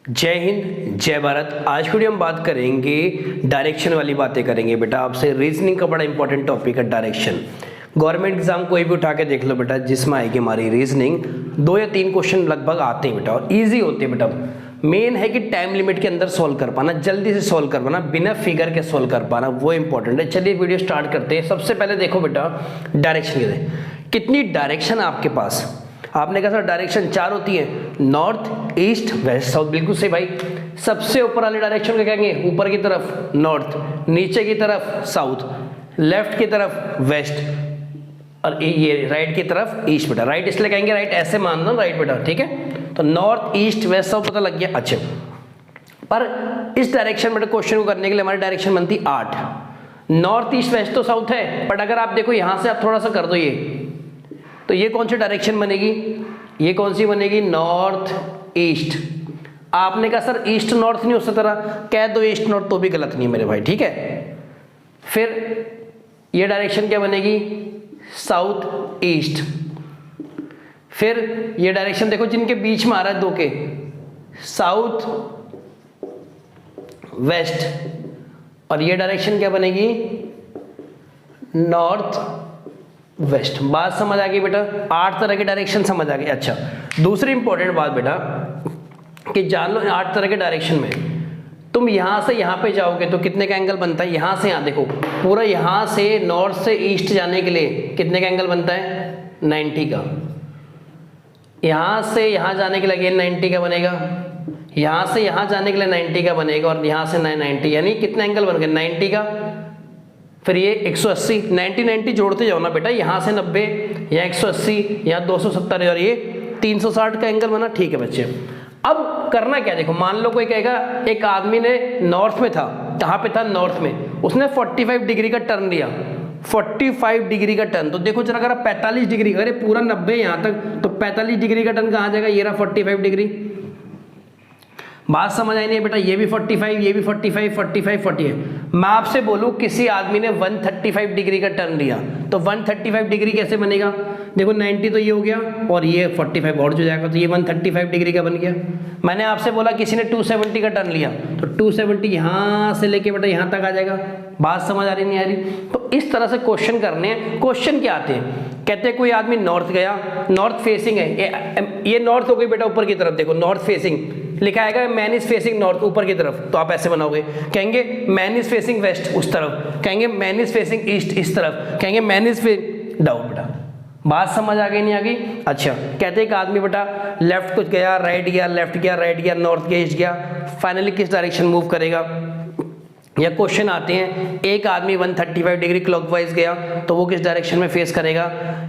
जय हिंद जय भारत। आज की वीडियो हम बात करेंगे डायरेक्शन वाली बातें करेंगे बेटा। आपसे रीजनिंग का बड़ा इंपॉर्टेंट टॉपिक है डायरेक्शन। गवर्नमेंट एग्जाम कोई भी उठा के देख लो बेटा, जिसमें आएगी हमारी रीजनिंग 2 या 3 क्वेश्चन लगभग आते हैं बेटा, और ईजी होते हैं बेटा। मेन है कि टाइम लिमिट के अंदर सॉल्व कर पाना, जल्दी से सॉल्व कर पाना, बिना फिगर के सॉल्व कर पाना, वो इंपॉर्टेंट है। चलिए वीडियो स्टार्ट करते हैं। सबसे पहले देखो बेटा डायरेक्शन के, कितनी डायरेक्शन आपके पास। आपने कहा सर डायरेक्शन 4 होती है, नॉर्थ ईस्ट वेस्ट साउथ। बिल्कुल सही भाई। सबसे ऊपर वाले डायरेक्शन को कहेंगे ऊपर की तरफ नॉर्थ, नीचे की तरफ साउथ, लेफ्ट की तरफ वेस्ट, और ये राइट की तरफ ईस्ट बेटा। राइट इसलिए कहेंगे राइट, ऐसे मान लो राइट बेटा, ठीक है। तो नॉर्थ ईस्ट वेस्ट साउथ पता लग गया। अच्छे, पर इस डायरेक्शन में क्वेश्चन को करने के लिए हमारी डायरेक्शन बनती 8। नॉर्थ ईस्ट वेस्ट तो साउथ है, बट अगर आप देखो यहां से आप थोड़ा सा कर दो ये, तो ये कौन सी डायरेक्शन बनेगी, ये कौन सी बनेगी, नॉर्थ ईस्ट। आपने कहा सर ईस्ट नॉर्थ नहीं हो सकता, कह दो ईस्ट नॉर्थ तो भी गलत नहीं है मेरे भाई, ठीक है। फिर ये डायरेक्शन क्या बनेगी, साउथ ईस्ट। फिर ये डायरेक्शन देखो जिनके बीच में आ रहा है दो के, साउथ वेस्ट, और ये डायरेक्शन क्या बनेगी, नॉर्थ वेस्ट। बात समझ आ गई बेटा, 8 तरह के डायरेक्शन समझ आ गई। अच्छा, दूसरी इंपॉर्टेंट बात बेटा कि जान लो 8 तरह के डायरेक्शन में तुम यहां से यहां पे जाओगे तो कितने का एंगल बनता है, यहां से यहां देखो, पूरा यहां से नॉर्थ से ईस्ट जाने के लिए कितने का एंगल बनता है, 90 का। यहां से यहां जाने के लिए 90 का बनेगा, यहां से यहां जाने के लिए 90 का बनेगा, और यहां से 90, यानी कितना एंगल बन गया, 90 का। फिर ये 180, 90 जोड़ते जाओ ना बेटा, यहाँ से 90, यहाँ 180, यहाँ 270, और ये 360 का एंगल बना। ठीक है बच्चे, अब करना क्या, देखो मान लो कोई कहेगा एक आदमी ने नॉर्थ में था, कहाँ पे था, नॉर्थ में, उसने 45 डिग्री का टर्न लिया, 45 डिग्री का टर्न। तो देखो जरा, अगर 45 डिग्री, अरे पूरा 90 यहाँ तक, तो 45 डिग्री का टर्न कहाँ जाएगा, ये रहा 45 डिग्री। बात समझ आई नहीं बेटा, ये भी 45, ये भी 45, 45, 40। मैं आपसे बोलूं किसी आदमी ने 135 डिग्री का टर्न लिया, तो 135 डिग्री कैसे बनेगा, देखो 90 तो ये हो गया, और ये 45 और जो जाएगा, तो ये 135 डिग्री का बन गया। मैंने आपसे बोला किसी ने 270 का टर्न लिया, तो 270 यहाँ से लेके बेटा यहाँ तक आ जाएगा। बात समझ आ रही नहीं आ रही। तो इस तरह से क्वेश्चन करने हैं। क्वेश्चन क्या आते हैं, कहते हैं कोई आदमी नॉर्थ गया, नॉर्थ फेसिंग है, ये नॉर्थ हो गई बेटा, ऊपर की तरफ देखो नॉर्थ फेसिंग लिखा आएगा, मैन इज फेसिंग नॉर्थ ऊपर की तरफ, तो आप ऐसे बनाओगे। कहेंगे मैन इज फेसिंग वेस्ट उस तरफ, कहेंगे मैन इज फेसिंग ईस्ट इस तरफ, कहेंगे मैन इज डाउन बेटा। बात समझ आ गई नहीं आ गई। अच्छा, कहते हैं कि आदमी बेटा लेफ्ट कुछ गया, राइट गया, लेफ्ट गया, राइट गया, नॉर्थ गया, ईस्ट गया, फाइनली किस डायरेक्शन मूव करेगा। या क्वेश्चन आते हैं एक आदमी 135 डिग्री क्लॉकवाइज गया, तो वो किस डायरेक्शन में फेस करेगा।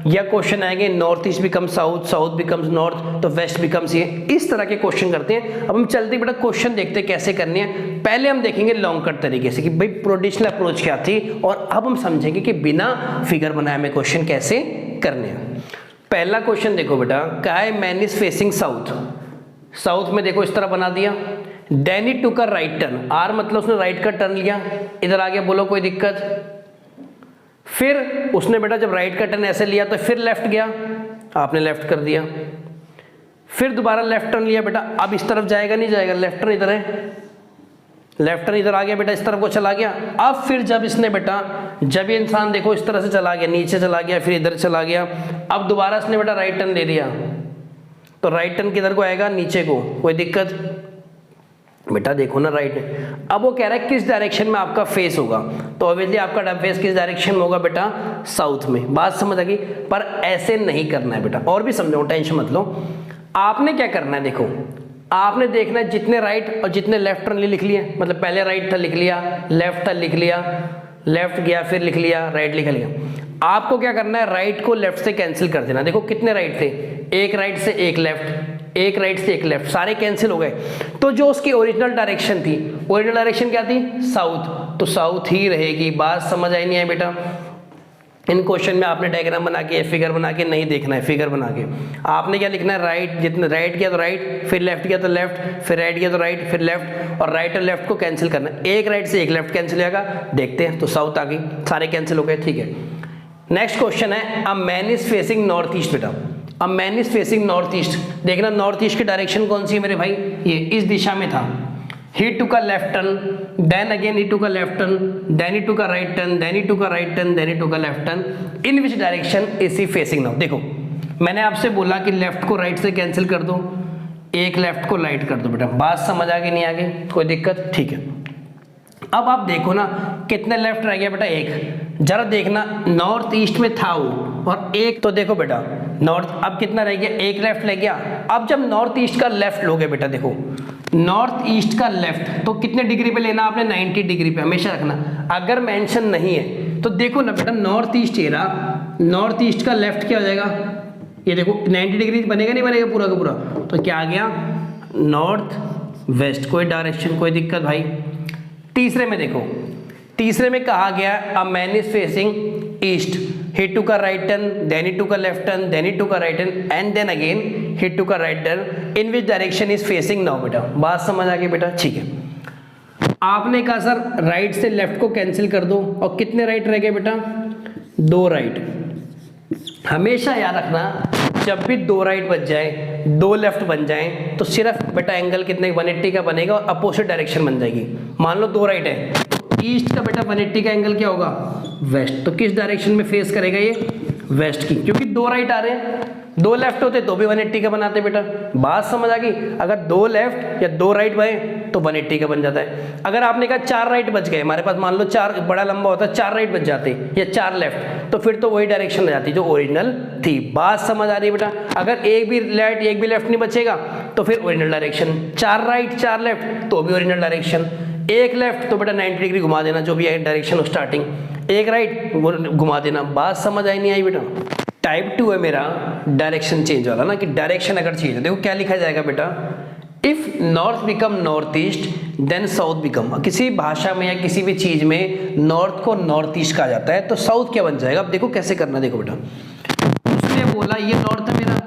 या क्वेश्चन आएंगे north east become south, south becomes north, तो वेस्ट बिकम्स ये। इस तरह के क्वेश्चन करते हैं। अब हम चलते बेटा क्वेश्चन देखते हैं कैसे करने हैं। पहले हम देखेंगे लॉन्ग कट तरीके से कि भाई ट्रेडिशनल अप्रोच क्या थी, और अब हम समझेंगे कि बिना फिगर बनाए हमें क्वेश्चन कैसे करने हैं। पहला क्वेश्चन देखो बेटा, क्या है, man is facing south. South में देखो इस तरह बना दिया। Danny took a right turn, आर मतलब उसने राइट का टर्न लिया, इधर आ गया, बोलो कोई दिक्कत। फिर उसने बेटा जब राइट का टर्न ऐसे लिया तो फिर लेफ्ट गया, आपने लेफ्ट कर दिया। फिर दोबारा लेफ्ट टर्न लिया बेटा, अब इस तरफ जाएगा नहीं जाएगा, लेफ्ट टर्न इधर है, लेफ्ट टर्न इधर आ गया बेटा, इस तरफ को चला गया। अब फिर जब इसने बेटा, जब ये इंसान देखो इस तरह से चला गया, नीचे चला गया, फिर इधर चला गया, अब दोबारा इसने बेटा राइट टर्न ले लिया, तो राइट टर्न किधर को आएगा, नीचे को, कोई दिक्कत बेटा। देखो ना राइट, अब वो कह रहा है किस डायरेक्शन में आपका फेस होगा, तो ऑब्वियसली आपका फेस किस डायरेक्शन में होगा बेटा, साउथ में। बात समझ आ गई। पर ऐसे नहीं करना है बेटा, और भी समझो, टेंशन मत लो। आपने क्या करना है, देखो आपने देखना है जितने राइट और जितने लेफ्ट टर्न लिख लिए, मतलब पहले राइट था लिख लिया, लेफ्ट था लिख लिया, लेफ्ट गया फिर लिख लिया, राइट लिख लिया। आपको क्या करना है, राइट को लेफ्ट से कैंसिल कर देना। देखो कितने राइट थे, एक राइट से एक लेफ्ट, एक राइट से एक लेफ्ट, सारे कैंसिल हो गए। तो जो उसकी ओरिजिनल डायरेक्शन थी, ओरिजिनल डायरेक्शन क्या थी, साउथ, तो साउथ ही रहेगी। बात समझ आई नहीं है बेटा। इन क्वेश्चन में आपने डायग्राम बना के, फिगर बना के नहीं देखना है, फिगर बना के आपने क्या लिखना है, राइट, जितने राइट किया तो राइट, फिर लेफ्ट किया तो लेफ्ट, फिर राइट किया तो राइट, फिर लेफ्ट, और राइट और लेफ्ट को कैंसिल करना है। एक राइट से एक लेफ्ट कैंसिल होगा, देखते हैं, तो साउथ आ गई, सारे कैंसिल हो गए, ठीक है। नेक्स्ट क्वेश्चन है, a man is facing north east बेटा। A man is facing north east. देखना नॉर्थ ईस्ट की डायरेक्शन कौन सी है मेरे भाई, ये इस दिशा में था। He took a left turn, then again he took a left turn, then he took a right turn, then he took a right turn, then he took a left turn. In which direction is he facing now. देखो मैंने आपसे बोला कि left को right से cancel कर दो, एक लेफ्ट को राइट कर दो बेटा। बात समझ आ गई नहीं आ गई, कोई दिक्कत? ठीक है। अब आप देखो ना कितने लेफ्ट रह गया बेटा, एक। जरा देखना नॉर्थ ईस्ट में था वो और एक, तो देखो बेटा नॉर्थ अब कितना रह गया, एक लेफ्ट रह गया। अब जब नॉर्थ ईस्ट का लेफ्ट लोगे बेटा, देखो नॉर्थ ईस्ट का लेफ्ट तो कितने डिग्री पे लेना आपने, 90 डिग्री पे हमेशा रखना। अगर मेंशन नहीं है तो देखो ना बेटा नॉर्थ ईस्ट ये रहा, नॉर्थ ईस्ट का लेफ्ट क्या हो जाएगा, ये देखो 90 डिग्री बनेगा नहीं बनेगा पूरा का पूरा, तो क्या आ गया नॉर्थ वेस्ट। कोई डायरेक्शन कोई दिक्कत भाई। तीसरे में देखो, तीसरे में कहा गया अ man is facing east, he took a right turn, then he took a left turn, then he took a right turn and then again he took a right turn. In which direction is facing now बेटा? बात समझ आ गई बेटा? ठीक है। आपने कहा sir right से लेफ्ट को कैंसिल कर दो, और कितने राइट रह गए बेटा, 2 राइट। हमेशा याद रखना जब भी 2 राइट बच जाए, 2 लेफ्ट बन जाए, तो सिर्फ बेटा एंगल कितने 180 का बनेगा और अपोजिट डायरेक्शन बन जाएगी। मान लो 2 राइट है, ईस्ट का बेटा 180 का एंगल क्या होगा, वेस्ट। तो किस डायरेक्शन में फेस करेगा ये, वेस्ट की, क्योंकि 2 राइट आ रहे हैं। 2 लेफ्ट होते तो भी 180 का बनाते बेटा। बात समझ आ गई? अगर 2 लेफ्ट या 2 राइट बने तो 180 का बन जाता है। अगर आपने कहा 4 राइट बच गए हमारे पास, मान लो 4 बड़ा लंबा होता है, 4 राइट बच जाते या 4 लेफ्ट, तो फिर तो वही डायरेक्शन आ जाती जो ओरिजिनल थी। बात समझ आ रही है बेटा? अगर एक भी राइट एक भी लेफ्ट नहीं बचेगा तो फिर ओरिजिनल डायरेक्शन। 4 राइट 4 लेफ्ट तो भी ओरिजिनल डायरेक्शन। एक लेफ्ट तो बेटा 90 डिग्री घुमा देना, जो भी है डायरेक्शन स्टार्टिंग। एक राइट वो घुमा देना। बात समझ आई नहीं आई बेटा? टाइप 2 है मेरा डायरेक्शन चेंज वाला ना, कि डायरेक्शन अगर चेंज है, देखो क्या लिखा जाएगा बेटा, if north become north east then south become. किसी भाषा में या किसी भी चीज में नॉर्थ को नॉर्थ ईस्ट कहा जाता है, तो साउथ क्या बन जाएगा? अब देखो कैसे करना, देखो बेटा उसने बोला ये नॉर्थ है मेरा,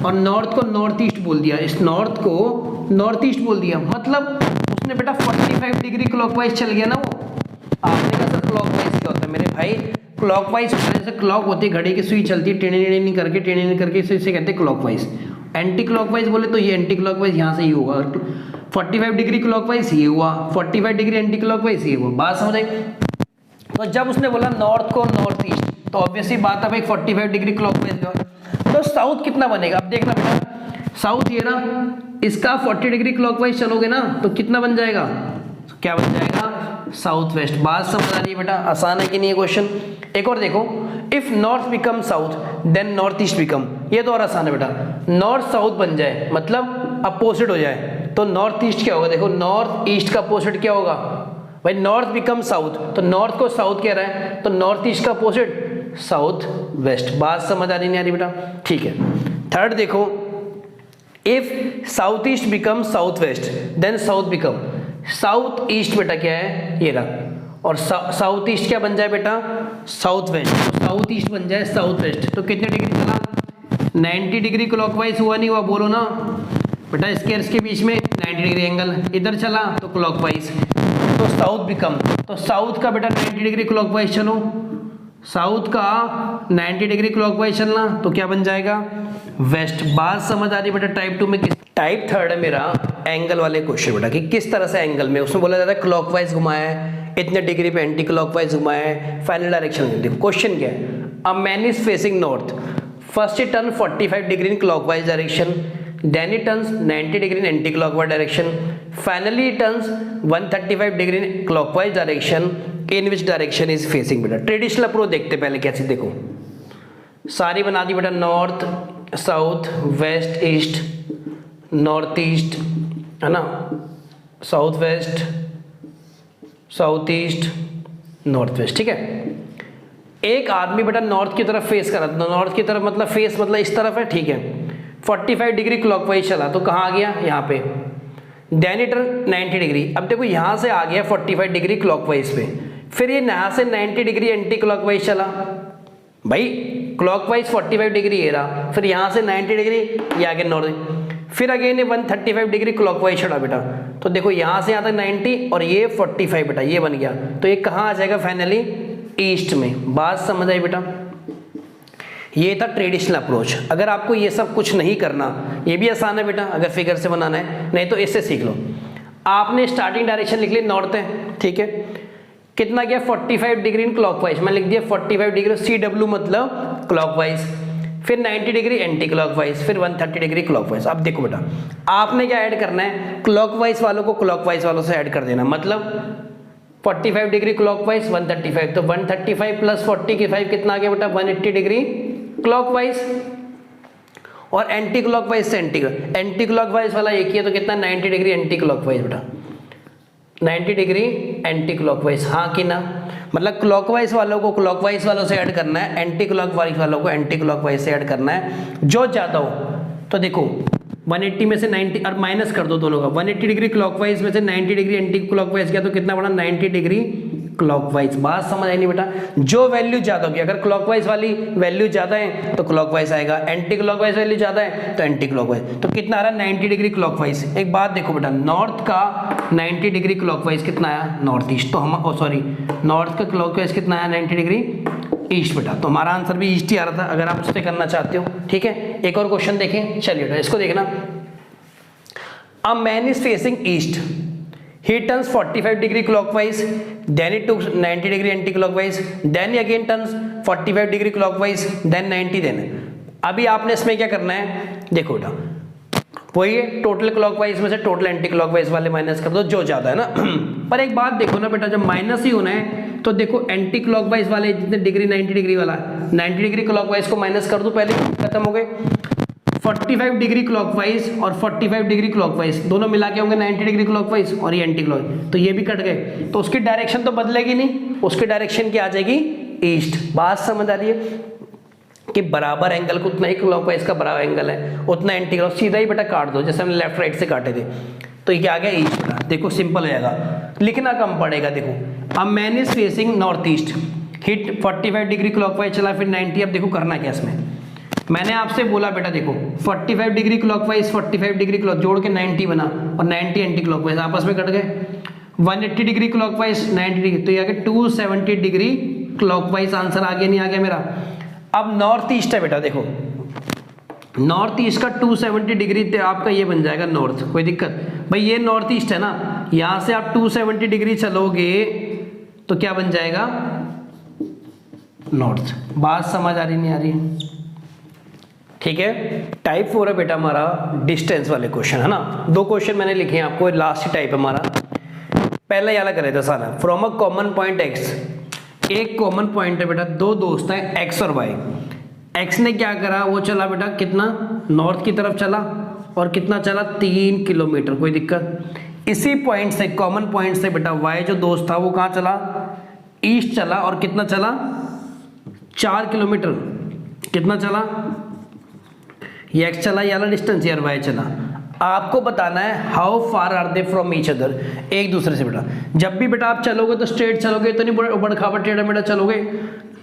और नॉर्थ को नॉर्थ ईस्ट बोल दिया, इस नॉर्थ को नॉर्थ ईस्ट बोल दिया, मतलब उसने बेटा 45 डिग्री क्लॉकवाइज चल गया ना वो। आपने कहा सर क्लॉकवाइज क्या होता है मेरे भाई? क्लॉकवाइज जैसे क्लॉक होती है, घड़ी की सुई चलती है टेढ़ी करके, इसे कहते हैं क्लॉकवाइज। एंटी क्लॉकवाइज बोले तो ये एंटी क्लॉकवाइज यहाँ से ही होगा, 45 डिग्री क्लॉकवाइज ये हुआ, 45 डिग्री एंटी क्लॉकवाइज ये हुआ। बात समझ आई? तो जब उसने बोला नॉर्थ को नॉर्थ ईस्ट, तो ऑब्वियसली बात है भाई 45 डिग्री क्लॉकवाइज का, तो साउथ कितना बनेगा? अब देखना बेटा, साउथ ये ना, इसका 40 डिग्री क्लॉकवाइज चलोगे ना तो कितना बन जाएगा, क्या बन जाएगा, साउथ वेस्ट। बात समझ आ रही है बेटा? आसान है कि नहीं है क्वेश्चन? एक और देखो, if north become south then north east become. ये तो और आसान है बेटा, नॉर्थ साउथ बन जाए मतलब अपोजिट हो जाए, तो नॉर्थ ईस्ट क्या होगा? देखो नॉर्थ ईस्ट का अपोजिट क्या होगा भाई, नॉर्थ बिकम साउथ, तो नॉर्थ को साउथ कह रहा है, तो नॉर्थ ईस्ट का अपोजिट साउथ वेस्ट। बात समझ आ रही नहीं आ रही बेटा? ठीक है। थर्ड देखो, if south east become south west then south become. South east बेटा क्या है, ये रहा, और साउथ ईस्ट क्या बन जाए बेटा, साउथ वेस्ट। साउथ ईस्ट बन जाए साउथ वेस्ट, तो कितने डिग्री चला, 90 डिग्री क्लॉकवाइज हुआ नहीं हुआ, बोलो ना बेटा। इसके बीच में 90 डिग्री एंगल, इधर चला तो क्लॉकवाइज, तो साउथ बिकम। तो साउथ का बेटा 90 डिग्री क्लॉकवाइज चलो, साउथ का 90 डिग्री क्लॉकवाइज चलना, तो क्या बन जाएगा, वेस्ट। बात समझ आ रही बेटा? टाइप 2 में टाइप 3 है मेरा एंगल वाले क्वेश्चन बेटा, कि किस तरह से एंगल में, उसमें बोला जाता है क्लॉकवाइज घुमाया है, इतने डिग्री पे एंटी क्लॉकवाइज घुमाया है, फाइनल डायरेक्शन। देखो क्वेश्चन क्या है, a man is facing north, first he turn 45 degree in clockwise direction, then he turns 90 degree in anti-clockwise direction, finally he turns 135 degree in clockwise direction, in which direction is facing बेटा। Traditional approach देखते पहले कैसे, देखो सारी बना दी बेटा, north south west east, north east है ना, south west south east north west, ठीक है। एक आदमी बेटा नॉर्थ की तरफ फेस कर रहा था, नॉर्थ की तरफ मतलब फेस मतलब इस तरफ है, ठीक है। 45 डिग्री क्लॉकवाइज चला तो कहाँ आ गया, यहाँ पे, देन इट 90 डिग्री। अब देखो यहाँ से आ गया 45 डिग्री क्लॉकवाइज पे, फिर ये यहाँ से 90 डिग्री एंटी क्लॉकवाइज चला भाई, क्लॉकवाइज 45 डिग्री ये रहा, फिर यहाँ से 90 डिग्री ये आगे नॉर्थ, फिर अगेन ये 135 डिग्री क्लॉकवाइज चढ़ा बेटा। तो देखो यहाँ से यहाँ तक 90 और ये 45 बेटा, ये बन गया, तो ये कहाँ आ जाएगा फाइनली, ईस्ट में। बात समझ आई बेटा? ये था ट्रेडिशनल अप्रोच। अगर आपको ये सब कुछ नहीं करना, ये भी आसान है बेटा, अगर फिगर से बनाना है, नहीं तो इससे सीख लो। आपने स्टार्टिंग डायरेक्शन लिख ली नॉर्थ है, ठीक है, कितना गया 45 डिग्री इन क्लॉकवाइज, मैं लिख दिया 45 डिग्री, CW मतलब क्लॉकवाइज, फिर 90 डिग्री एंटी क्लॉकवाइज, फिर 130 डिग्री क्लॉकवाइज। अब देखो बेटा, आपने क्या ऐड करना है, क्लॉकवाइज वालों को क्लॉकवाइज वालों से ऐड कर देना, मतलब 45 डिग्री क्लॉकवाइज 135, तो 135 प्लस 45 कितना आ गया बेटा 180 डिग्री क्लॉकवाइज, और एंटी क्लॉकवाइज से एंटी क्लॉकवाइज वाला एक ही है, तो कितना 90 डिग्री एंटी क्लॉकवाइज बेटा, 90 डिग्री एंटी क्लॉकवाइज, हाँ कि ना, मतलब क्लॉकवाइज वालों को क्लॉकवाइज वालों से ऐड करना है, एंटी क्लॉकवाइज वालों को एंटी क्लॉकवाइज से ऐड करना है, जो ज़्यादा हो। तो देखो 180 में से 90 और माइनस कर दो दोनों का, 180 डिग्री क्लॉकवाइज में से 90 डिग्री एंटी क्लॉकवाइज किया तो कितना बड़ा 90 डिग्री क्लॉकवाइज। बात समझ आई नहीं बेटा, जो वैल्यू ज्यादा होगी, अगर क्लॉकवाइज वाली वैल्यू ज्यादा है तो क्लॉकवाइज आएगा, एंटी क्लॉकवाइज वैल्यू ज्यादा है तो एंटी क्लॉकवाइज। तो कितना आ रहा है 90 डिग्री क्लॉकवाइज। एक बात देखो बेटा, नॉर्थ का 90 डिग्री क्लॉकवाइज कितना आया नॉर्थ ईस्ट, तो हम सॉरी नॉर्थ का क्लॉकवाइज कितना आया 90 डिग्री ईस्ट बेटा, तो हमारा आंसर भी ईस्ट ही आ रहा था, अगर आप उससे करना चाहते हो। ठीक है, एक और क्वेश्चन देखें, चलिए बेटा इसको देखना। अ man is facing east, he turns 45 degree clockwise, then it took 90 degree anti-clockwise, then he again turns 45 degree clockwise, then 90 then। अभी आपने इसमें क्या करना है, देखो बेटा वही है, टोटल क्लॉकवाइज में से टोटल एंटी क्लॉकवाइज वाले माइनस कर दो जो ज्यादा है ना। पर एक बात देखो ना बेटा, जब माइनस ही होना है तो देखो एंटी क्लॉकवाइज वाले जितने डिग्री 90 डिग्री वाला 90 डिग्री क्लॉकवाइज को माइनस कर दो, पहले खत्म हो गए। 45 डिग्री क्लॉकवाइज और 45 डिग्री क्लॉकवाइज दोनों मिला के होंगे 90 डिग्री क्लॉकवाइज, और ये एंटी क्लॉकवाइज, तो ये भी कट गए, तो उसकी डायरेक्शन तो बदलेगी नहीं, उसकी डायरेक्शन क्या आ जाएगी ईस्ट। बात समझ आ रही है कि बराबर एंगल को उतना ही क्लॉकवाइज का बराबर एंगल है, उतना एंटी क्लॉक, सीधा ही बेटा काट दो, जैसे हमने लेफ्ट राइट से काटे थे, तो ये क्या आ गया ईस्ट बेटा। देखो सिंपल हो जाएगा, लिखना कम पड़ेगा। देखो अब man is facing north east, hit 45 degree clockwise चला, फिर 90। अब देखो करना क्या इसमें, मैंने आपसे बोला बेटा देखो 45 डिग्री क्लॉकवाइज 45 डिग्री क्लॉक जोड़ के 90 बना, और 90 एंटी क्लॉकवाइज आपस में कट गए। 180 डिग्री क्लॉकवाइज 90 डिग्री, तो ये आ गया 270 डिग्री क्लॉकवाइज। आंसर आ गया नहीं आ गया मेरा। अब नॉर्थ ईस्ट है बेटा, देखो नॉर्थ ईस्ट का 270 डिग्री आपका ये बन जाएगा नॉर्थ, कोई दिक्कत भाई, ये नॉर्थ ईस्ट है ना, यहां से आप 270 डिग्री चलोगे तो क्या बन जाएगा नॉर्थ। बात समझ आ रही नहीं आ रही? ठीक है, टाइप 4 है बेटा हमारा डिस्टेंस वाले क्वेश्चन, है ना। 2 क्वेश्चन मैंने लिखे हैं आपको, लास्ट ही टाइप है हमारा। पहला वाला करे था सारा, from a common point x, एक कॉमन पॉइंट है बेटा, 2 दोस्त हैं एक्स और वाई। एक्स ने क्या करा, वो चला बेटा कितना नॉर्थ की तरफ चला, और कितना चला 3 किलोमीटर, कोई दिक्कत। इसी पॉइंट से कॉमन पॉइंट से बेटा वाई जो दोस्त था वो कहाँ चला, ईस्ट चला, और कितना चला 4 किलोमीटर। कितना चला, ये एक्स चला, ये वाला डिस्टेंस यार वाई चला। आपको बताना है how far are they from each other, एक दूसरे से बेटा। जब भी बेटा आप चलोगे तो स्ट्रेट चलोगे, तो नहीं उबड़ खाबड़ टेढ़ा मेढ़ा चलोगे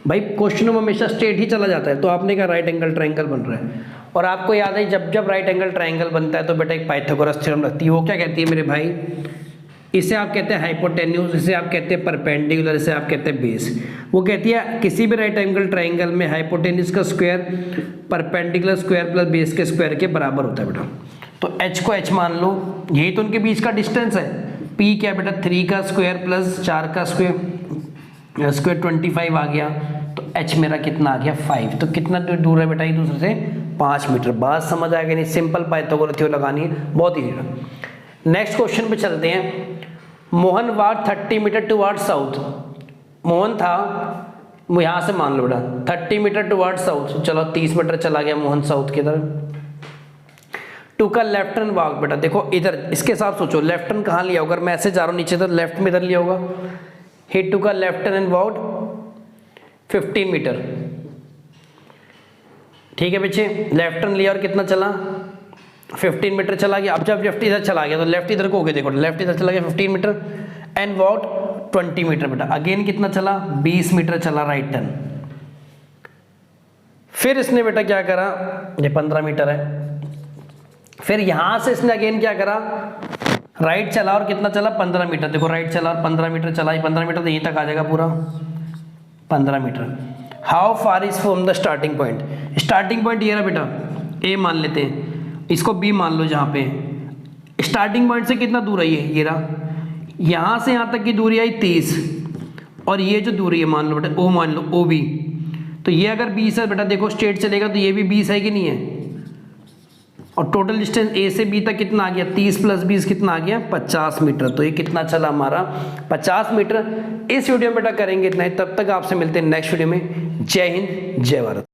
भाई, क्वेश्चन में हमेशा स्ट्रेट ही चला जाता है। तो आपने कहा राइट एंगल ट्रायंगल बन रहा है, और आपको याद है जब जब राइट एंगल ट्रायंगल बनता है तो बेटा एक पाइथागोरस थ्योरम लगती है। वो क्या कहती है मेरे भाई, इसे आप कहते हैं हाइपोटेन्यूज, इसे आप कहते हैं परपेंडिकुलर, इसे आप कहते हैं बेस। वो कहती है किसी भी राइट एंगल ट्रायंगल में हाइपोटेन्यूज का square perpendicular square plus base के स्क्वायर के बराबर होता है बेटा। तो h को h मान लो, यही तो उनके बीच का डिस्टेंस है। p क्या बेटा 3 का स्क्वायर प्लस 4 का स्क्वायर 25 आ गया, तो h मेरा कितना आ गया 5। तो कितना दूर है बेटा एक दूसरे से 5 मीटर। बात समझ आ गई नहीं, सिंपल पाइथागोरस थ्योरम लगानी है, बहुत ईजी है। नेक्स्ट क्वेश्चन पे चलते हैं। मोहन वार 30 मीटर टुवर्ड साउथ, मोहन था यहाँ से मान लो बेटा 30 मीटर टुवर्ड साउथ, चलो 30 मीटर चला गया मोहन साउथ की तरफ। To a left turn walk बेटा, देखो इधर इसके साथ सोचो, लेफ्ट टर्न कहाँ लिया होगा, अगर मैं ऐसे जा रहा हूँ नीचे तो लेफ्ट में इधर लिया होगा। He took a left turn and walk 15 metre, ठीक है बच्चे, लेफ्ट टर्न लिया और कितना चला 15 मीटर चला गया। अब जब लेफ्ट इधर चला गया तो लेफ्ट इधर को हो गया, देखो लेफ्ट इधर चला गया 15 मीटर एंड वॉट 20 मीटर बेटा। अगेन कितना चला 20 मीटर चला राइट टर्न। फिर इसने बेटा क्या करा, ये 15 मीटर है, फिर यहां से इसने अगेन क्या करा राइट चला, और कितना चला 15 मीटर। देखो राइट चला और 15 मीटर चला, 15 मीटर तो यहीं तक आ जाएगा पूरा 15 metre. How far is from the starting point, starting point ये रहा बेटा, ए मान लेते हैं, इसको बी मान लो, जहाँ पे स्टार्टिंग पॉइंट से कितना दूर है ये रहा, यहाँ से यहाँ तक की दूरी आई 30, और ये जो दूरी है मान लो बेटा ओ, मान लो ओ बी, तो ये अगर 20 है बेटा, देखो स्ट्रेट चलेगा तो ये भी 20 है कि नहीं है, और टोटल डिस्टेंस ए से बी तक कितना आ गया, 30 + 20 कितना आ गया, 50 मीटर। तो ये कितना चला हमारा, 50 मीटर। इस वीडियो में बेटा करेंगे इतना ही, तब तक आपसे मिलते हैं नेक्स्ट वीडियो में। जय हिंद, जय भारत।